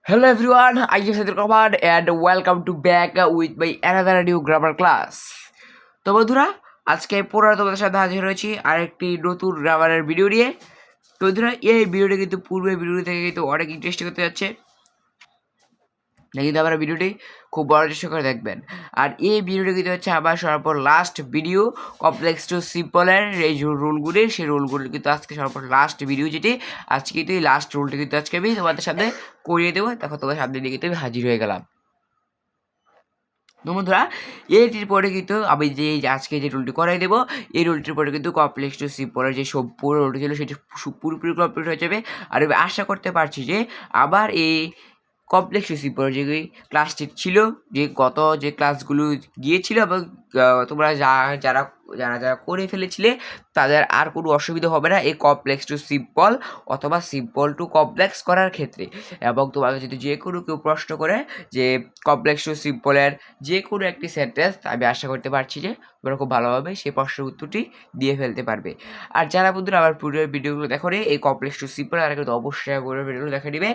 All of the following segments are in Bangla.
Hello everyone, I am Sadir Rahman and welcome to back with my another new grammar class. তো বন্ধুরা, আজকে পুনরায় তোমাদের সাথে হাজির হয়েছি আরেকটি নতুন গ্রামারের ভিডিও নিয়ে। তো বন্ধুরা, এই ভিডিওটি কিন্তু পূর্বের ভিডিও থেকে কিন্তু অনেক ইন্টারেস্টিং হতে যাচ্ছে। কিন্তু আমার ভিডিওটি খুব বড় চেষ্টা করে দেখবেন। আর এই ভিডিওটি কিন্তু হচ্ছে আমার সর্বপর লাস্ট ভিডিও কমপ্লেক্স টু সিম্পলের এই যে রুলগুলি, সেই রুলগুলি কিন্তু আজকে সর্বপর লাস্ট ভিডিও, যেটি আজকে কিন্তু এই লাস্ট রুলটি কিন্তু আজকে আমি তোমাদের সাথে করিয়ে দেবো। দেখো তোমাদের সামনে নিয়ে কিন্তু আমি হাজির হয়ে গেলাম। তো বন্ধুরা, এইটির পরে কিন্তু আমি যে আজকে যে রুলটি করাই দেবো, এই রুলটির পরে কিন্তু কমপ্লেক্স টু সিম্পলের যে সম্পূর্ণ রুলটি ছিল সেটি পুরোপুরি কমপ্লিট হয়ে যাবে। আর আমি আশা করতে পারছি যে আবার এই কমপ্লেক্স রিসিভার যে ক্লাসটি ছিল, যে গত যে ক্লাসগুলো গিয়েছিল এবং তোমরা যারা যারা যারা করে ফেলেছিলে তাদের আর কোনো অসুবিধা হবে না এই কমপ্লেক্স টু সিম্পল অথবা সিম্পল টু কমপ্লেক্স করার ক্ষেত্রে। এবং তোমাকে যদি যে কোনো কেউ প্রশ্ন করে যে কমপ্লেক্স টু সিম্পলের যে কোনো একটি সেন্টেন্স, আমি আশা করতে পারছি যে তোমরা খুব ভালোভাবে সেই প্রশ্নের উত্তরটি দিয়ে ফেলতে পারবে। আর যারা বন্ধুরা আমার পুরো ভিডিওগুলো দেখো রে এই কমপ্লেক্স টু সিম্পল, তারা কিন্তু অবশ্যই পুরো ভিডিওগুলো দেখে নিবে।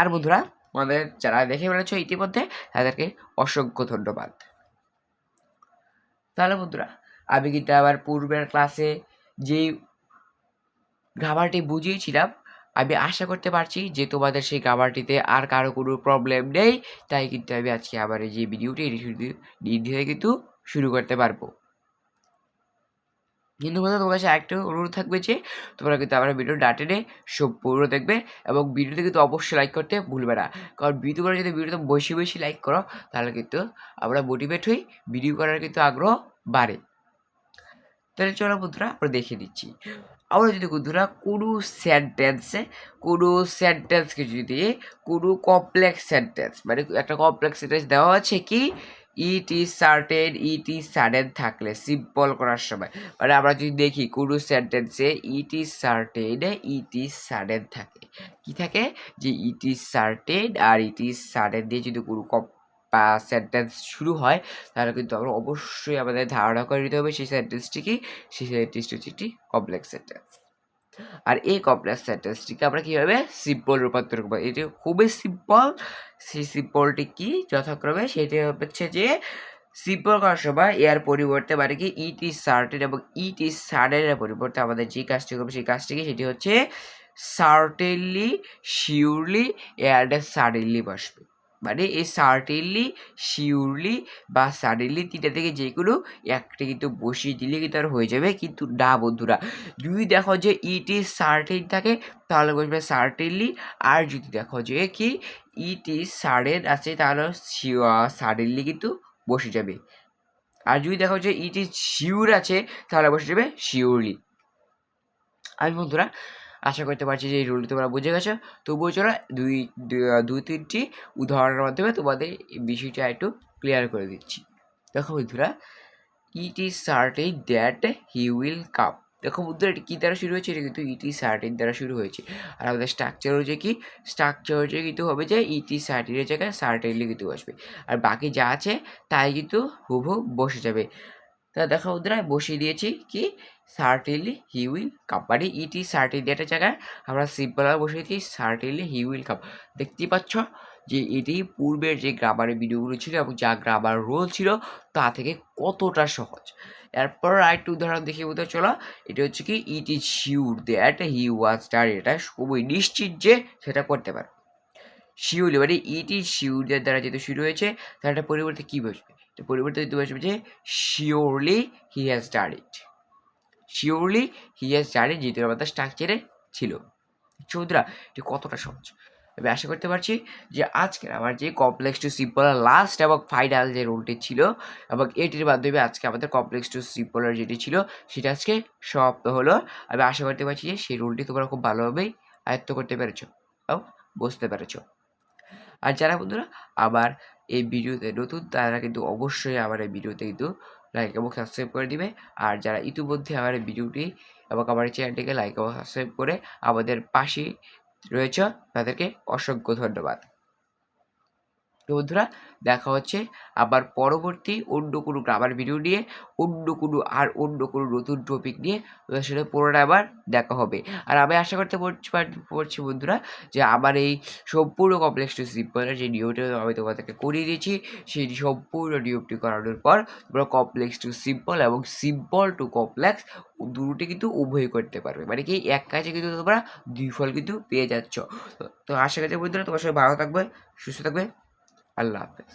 আর বন্ধুরা, আমাদের যারা দেখে ফেলেছো ইতিমধ্যে তাদেরকে অসংখ্য ধন্যবাদ। তাহলে বন্ধুরা, আমি কিন্তু আবার পূর্বের ক্লাসে যেই গ্রামারটি বুঝিয়েছিলাম, আমি আশা করতে পারছি যে তোমাদের সেই গ্রামারটিতে আর কারো কোনো প্রবলেম নেই। তাই কিন্তু আমি আজকে আবার এই যে ভিডিওটি নির্দ্বিধায় কিন্তু শুরু করতে পারবো। কিন্তু বন্ধু, তোমার কাছে একটা অনুরোধ থাকবে যে তোমরা কিন্তু আমার ভিডিও না টেনে সম্পূর্ণ দেখবে এবং ভিডিওতে কিন্তু অবশ্যই লাইক করতে ভুলবে না। কারণ তোমরা যদি ভিডিওতে বেশি বেশি লাইক করো তাহলে কিন্তু আমরা মোটিভেট হই, ভিডিও করার কিন্তু আগ্রহ বাড়ে। তাহলে চলো বন্ধুরা, আমরা দেখে দিচ্ছি। আমরা যদি বন্ধুরা কোনো সেন্টেন্সকে যদি কোনো কমপ্লেক্স সেন্টেন্স, মানে একটা কমপ্লেক্স সেন্টেন্স দেওয়া আছে কি it is certain, it is sudden থাকলে সিম্পল করার সময়, মানে আমরা যদি দেখি কোনো সেন্টেন্সে it is certain, it is sudden থাকে, কি থাকে যে ইট ইজ সার্টেন আর ইট ইজ সাডেন দিয়ে যদি কোনো সেন্টেন্স শুরু হয়, তাহলে কিন্তু আমরা অবশ্যই আমাদের ধারণা করে নিতে হবে সেই সেন্টেন্সটি কি, সেই সেন্টেন্সটি হচ্ছে একটি কমপ্লেক্স সেন্টেন্স। আর এই কমপ্লেক্স সেন্টেন্সটিকে আমরা কীভাবে সিম্পল রূপান্তর করবো, এটি খুবই সিম্পল। সেই সিম্পলটি কি যথাক্রমে সেটি হচ্ছে যে সিম্পল করার সময় এর পরিবর্তে মানে কি ইট ইজ সার্টেন এবং ইট ইজ সাডেনের পরিবর্তে আমাদের যে কাজটি করবে সেই কাজটি কি, সেটি হচ্ছে সার্টেনলি, শিওরলি অ্যান্ড সাডেনলি বসবে। মানে এই সার্টেনলি, শিওরলি বা সাডেনলি তিনটা থেকে যে কোনো একটা কিন্তু বসিয়ে দিলে কিন্তু আর হয়ে যাবে। কিন্তু না বন্ধুরা, যদি দেখো যে ইট ইজ সার্টেন থাকে তাহলে বসবে সার্টেনলি, আর যদি দেখো যে কি ইট ইজ সাডেন আছে তাহলে সাডেনলি কিন্তু বসে যাবে। আর যদি দেখো যে ইট ইজ শিওর আছে তাহলে বসে যাবে শিওরলি। আমি বন্ধুরা আশা করতে পারছি যে এই রুলটি তোমরা বুঝে গেছো। তবুও চলো দুই তিনটি উদাহরণের মাধ্যমে তোমাদের এই বিষয়টা একটু ক্লিয়ার করে দিচ্ছি। দেখো বন্ধুরা, it is certain that he will come. দেখো বন্ধুরা, এটি কী দ্বারা শুরু হয়েছে, এটা কিন্তু ইট ইজ সার্টেন দ্বারা শুরু হয়েছে। আর আমাদের স্ট্রাকচার হচ্ছে কি, স্ট্রাকচার হচ্ছে কিন্তু হবে যে ইট ইজ সার্টেনের জায়গায় সার্টেনলি কিন্তু বসবে, আর বাকি যা আছে তাই কিন্তু হুবহু বসে যাবে। তা দেখো বন্ধুরা, বসিয়ে দিয়েছি কি সার্টেনলি হি উইল কাম, মানে ইট ইজ সার্টেনলি একটা জায়গায় আমরা সিম্পলভাবে বসিয়েছি সার্টেনলি হি উইল কাম। দেখতেই পাচ্ছ যে এটি পূর্বের যে গ্রামারের ভিডিওগুলো ছিল এবং যা গ্রামার রোল ছিল তা থেকে কতটা সহজ। এরপর আরেকটু উদাহরণ দেখিয়ে বলতে চলো, এটা হচ্ছে কি it is sure that he was done, এটা খুবই নিশ্চিত যে সেটা করতে পারে। শিওরলি মানে ইট ইজ শিওর দ্বারা যেহেতু শুরু হয়েছে তার একটা পরিবর্তে কী বসবে, তো পরিবর্তে দিতে বসবে যে surely he has done it. Surely he has done it যেহেতু আমাদের স্ট্রাকচারে ছিল। চৌধুরা, এটি কতটা সহজ। আমি আশা করতে পারছি যে আজকের আমার যে কমপ্লেক্স টু সিম্পল লাস্ট এবং ফাইনাল যে রুলটি ছিল এবং এটির মাধ্যমে আজকে আমাদের কমপ্লেক্স টু সিম্পলের যেটি ছিল সেটা আজকে সমাপ্ত হলো। আমি আশা করতে পারছি যে সেই রুলটি তোমরা খুব ভালোভাবেই আয়ত্ত করতে পেরেছো এবং বুঝতে পেরেছো। আর যারা বন্ধুরা আবার এই ভিডিওতে নতুন তারা কিন্তু অবশ্যই আমার এই ভিডিওতে কিন্তু লাইক এবং সাবস্ক্রাইব করে দিবে। আর যারা ইতিমধ্যে আমার এই ভিডিওটি এবং আমার এই চ্যানেলটিকে লাইক এবং সাবস্ক্রাইব করে আমাদের পাশে রয়েছে তাদেরকে অসংখ্য ধন্যবাদ। তো বন্ধুরা দেখা হচ্ছে আবার পরবর্তী অন্য কোনো গ্রামার ভিডিও নিয়ে, অন্য কোনো নতুন টপিক নিয়ে ওদের সাথে পুরোটা আবার দেখা হবে। আর আমি আশা করতে পারছি বন্ধুরা যে আমার এই সম্পূর্ণ কমপ্লেক্স টু সিম্পলের যে নিয়মটা আমি তোমাদেরকে করিয়ে দিয়েছি, সেই সম্পূর্ণ নিয়মটি করানোর পর তোমরা কমপ্লেক্স টু সিম্পল এবং সিম্পল টু কমপ্লেক্স দুটোটি কিন্তু উভয় করতে পারবে, মানে কি এক কাজে কিন্তু তোমরা দুই ফল কিন্তু পেয়ে যাচ্ছ। তো আশা করছি বন্ধুরা তোমার সবাই ভালো থাকবে, সুস্থ থাকবে। আল্লাহ হাফেজ।